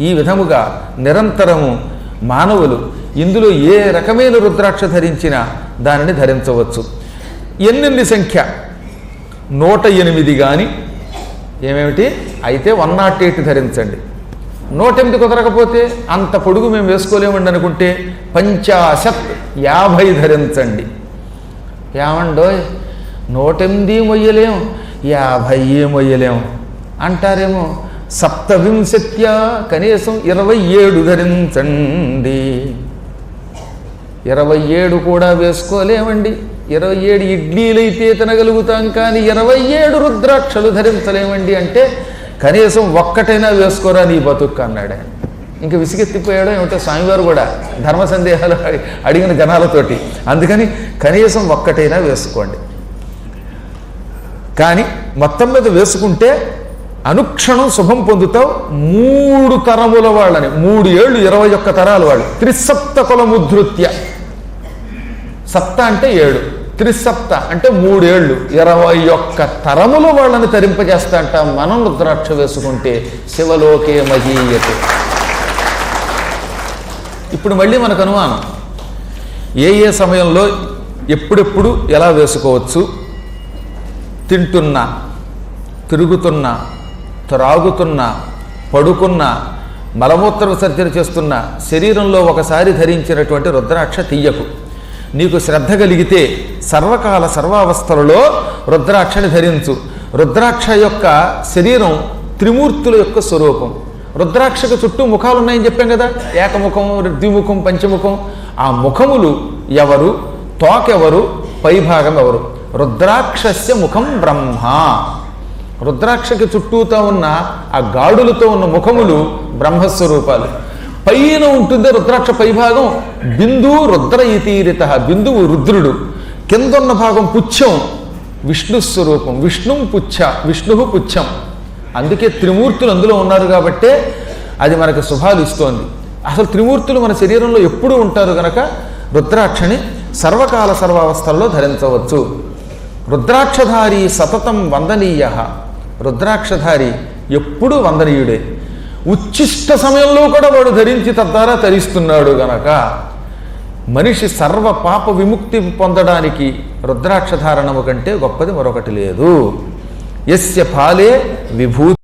ఈ విధముగా నిరంతరము మానవులు ఇందులో ఏ రకమైన రుద్రాక్ష ధరించినా దానిని ధరించవచ్చు. ఎన్నెన్ని సంఖ్య 108 కానీ ఏమేమిటి అయితే 108 ధరించండి. 108 కుదరకపోతే అంత పొడుగు మేము వేసుకోలేమండి అనుకుంటే 50 ధరించండి. ఏమండోయ్ 108 మొయ్యలేం 50 మొయ్యలేం అంటారేమో. 27 కనీసం 27 ధరించండి. 27 కూడా వేసుకోలేమండి. 27 ఇడ్లీలైతే తినగలుగుతాం కానీ 27 రుద్రాక్షలు ధరించలేమండి అంటే కనీసం ఒక్కటైనా వేసుకోరా నీ బతుక్కు అన్నాడు ఆయన. ఇంకా విసిగెత్తిపోయాడో ఏమిటో స్వామివారు కూడా ధర్మ సందేహాలు అడిగిన జనాలతోటి. అందుకని కనీసం ఒక్కటైనా వేసుకోండి. కానీ మొత్తం మీద వేసుకుంటే అనుక్షణం శుభం పొందుతావు. 3 తరముల వాళ్ళని 3 ఏళ్ళు 21 తరాల వాళ్ళు త్రిసప్తకుల ముధృత్య. సప్త అంటే 7, త్రిసప్త అంటే 3 ఏళ్ళు 21 తరముల వాళ్ళని తరింపజేస్తా అంట మనం రుద్రాక్ష వేసుకుంటే. శివలోకే మహీయతే. ఇప్పుడు మళ్ళీ మనకు అనుమానం, ఏ సమయంలో ఎప్పుడెప్పుడు ఎలా వేసుకోవచ్చు? తింటున్నా, తిరుగుతున్నా, త్రాగుతున్నా, పడుకున్నా, మలమూత్ర విసర్జన చేస్తున్నా శరీరంలో ఒకసారి ధరించినటువంటి రుద్రాక్ష తీయకు. నీకు శ్రద్ధ కలిగితే సర్వకాల సర్వావస్థలలో రుద్రాక్షని ధరించు. రుద్రాక్ష యొక్క శరీరం త్రిమూర్తుల యొక్క స్వరూపం. రుద్రాక్షకు చుట్టూ ముఖాలు ఉన్నాయని చెప్పాం కదా, ఏకముఖం, ద్విముఖం, పంచముఖం. ఆ ముఖములు ఎవరు, తోకెవరు, పైభాగం ఎవరు? రుద్రాక్షస్య ముఖం బ్రహ్మ. రుద్రాక్షకి చుట్టూతో ఉన్న ఆ గాడులతో ఉన్న ముఖములు బ్రహ్మస్వరూపాలు. పైన ఉంటుంది రుద్రాక్ష పైభాగం బిందు రుద్ర ఇతీరిత. బిందువు రుద్రుడు. కిందన్న భాగం పుచ్చం విష్ణుస్వరూపం. విష్ణుం పుచ్చ, విష్ణు పుచ్చం. అందుకే త్రిమూర్తులు అందులో ఉన్నారు కాబట్టే అది మనకు శుభాలు ఇస్తోంది. అసలు త్రిమూర్తులు మన శరీరంలో ఎప్పుడూ ఉంటారు కనుక రుద్రాక్షని సర్వకాల సర్వావస్థల్లో ధరించవచ్చు. రుద్రాక్షధారి సతతం వందనీయ. రుద్రాక్షధారి ఎప్పుడూ వందనీయుడే. ఉచ్చిష్ట సమయంలో కూడా వాడు ధరించి తద్వారా తరిస్తున్నాడు గనక మనిషి సర్వ పాప విముక్తి పొందడానికి రుద్రాక్ష ధారణము కంటే గొప్పది మరొకటి లేదు. యస్య ఫాలే విభూతి